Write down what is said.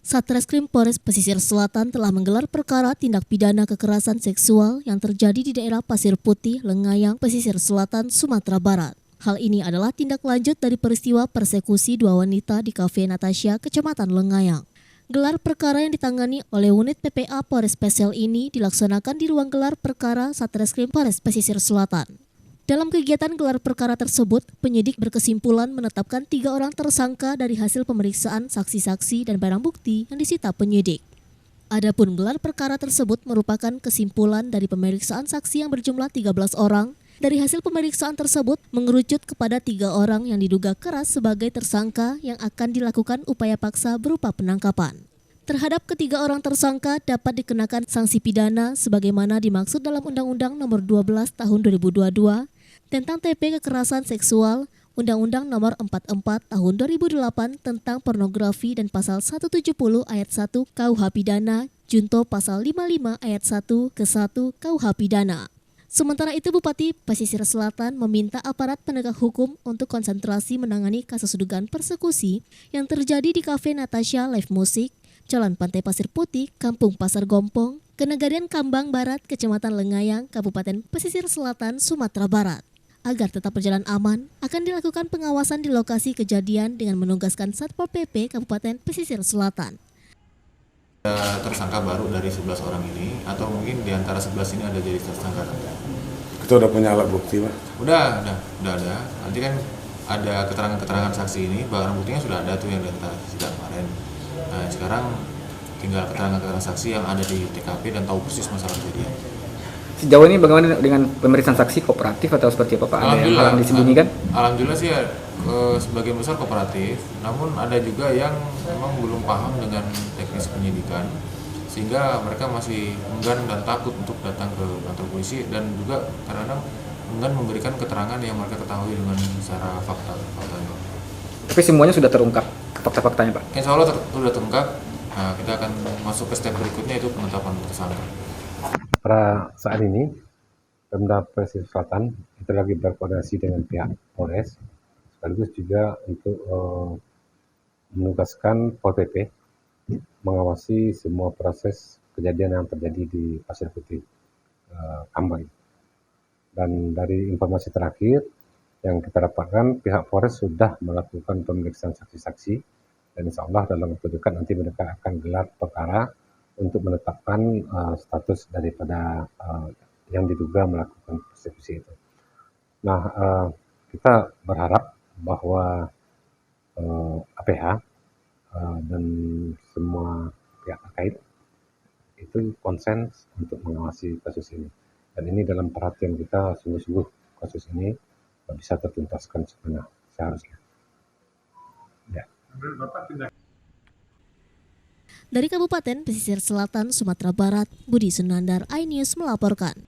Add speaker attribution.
Speaker 1: Satreskrim Polres Pesisir Selatan telah menggelar perkara tindak pidana kekerasan seksual yang terjadi di daerah Pasir Putih, Lengayang, Pesisir Selatan, Sumatera Barat. Hal ini adalah tindak lanjut dari peristiwa persekusi dua wanita di Kafe Natasha, Kecamatan Lengayang. Gelar perkara yang ditangani oleh unit PPA Polres Pesel ini dilaksanakan di ruang gelar perkara Satreskrim Polres Pesisir Selatan. Dalam kegiatan gelar perkara tersebut, penyidik berkesimpulan menetapkan 3 orang tersangka dari hasil pemeriksaan saksi-saksi dan barang bukti yang disita penyidik. Adapun gelar perkara tersebut merupakan kesimpulan dari pemeriksaan saksi yang berjumlah 13 orang. Dari hasil pemeriksaan tersebut mengerucut kepada 3 orang yang diduga keras sebagai tersangka yang akan dilakukan upaya paksa berupa penangkapan. Terhadap ketiga orang tersangka dapat dikenakan sanksi pidana sebagaimana dimaksud dalam Undang-Undang Nomor 12 Tahun 2022 tentang TP Kekerasan Seksual, Undang-Undang Nomor 44 Tahun 2008 tentang pornografi dan Pasal 170 Ayat 1 KUH Pidana, Junto Pasal 55 Ayat 1 ke 1 KUH Pidana. Sementara itu, Bupati Pesisir Selatan meminta aparat penegak hukum untuk konsentrasi menangani kasus dugaan persekusi yang terjadi di Kafe Natasha Live Music, Jalan Pantai Pasir Putih, Kampung Pasar Gompong, Kenegarian Kambang Barat, Kecamatan Lengayang, Kabupaten Pesisir Selatan, Sumatera Barat. Agar tetap berjalan aman, akan dilakukan pengawasan di lokasi kejadian dengan menugaskan Satpol PP Kabupaten Pesisir Selatan.
Speaker 2: Tersangka baru dari 11 orang ini, atau mungkin di antara 11 ini ada jadi tersangka?
Speaker 3: Kita udah punya alat bukti, Pak?
Speaker 2: Udah ada. Nanti kan ada keterangan-keterangan saksi ini, barang buktinya sudah ada tuh yang data sidang kemarin. Nah, sekarang tinggal keterangan-keterangan saksi yang ada di TKP dan tahu persis masalah kejadian.
Speaker 4: Sejauh ini bagaimana dengan pemeriksaan saksi, kooperatif atau seperti apa Pak? Ada yang hal disembunyikan?
Speaker 2: Alhamdulillah sih sebagian besar kooperatif, namun ada juga yang memang belum paham dengan teknis penyidikan, sehingga mereka masih enggan dan takut untuk datang ke kantor polisi dan juga kadang-kadang enggan memberikan keterangan yang mereka ketahui dengan secara fakta.
Speaker 4: Tapi semuanya sudah terungkap fakta-faktanya Pak?
Speaker 2: Insya Allah sudah terungkap. Nah, kita akan masuk ke step berikutnya, itu penetapan tersangka.
Speaker 3: Pada saat ini, Pemda Pesisir Selatan itu lagi berkoordinasi dengan pihak Polres, sekaligus juga untuk menugaskan Pol PP mengawasi semua proses kejadian yang terjadi di Pasir Putih, Kambang. Dan dari informasi terakhir yang kita dapatkan, pihak Polres sudah melakukan pemeriksaan saksi-saksi, dan insya Allah dalam waktu dekat nanti mereka akan gelar perkara untuk menetapkan status daripada yang diduga melakukan persekusi itu. Nah, kita berharap bahwa APH dan semua pihak terkait itu konsen untuk mengawasi kasus ini. Dan ini dalam perhatian kita, sungguh-sungguh kasus ini bisa tertuntaskan seharusnya. Ya.
Speaker 1: Dari Kabupaten Pesisir Selatan, Sumatera Barat, Budi Sunandar, iNews melaporkan.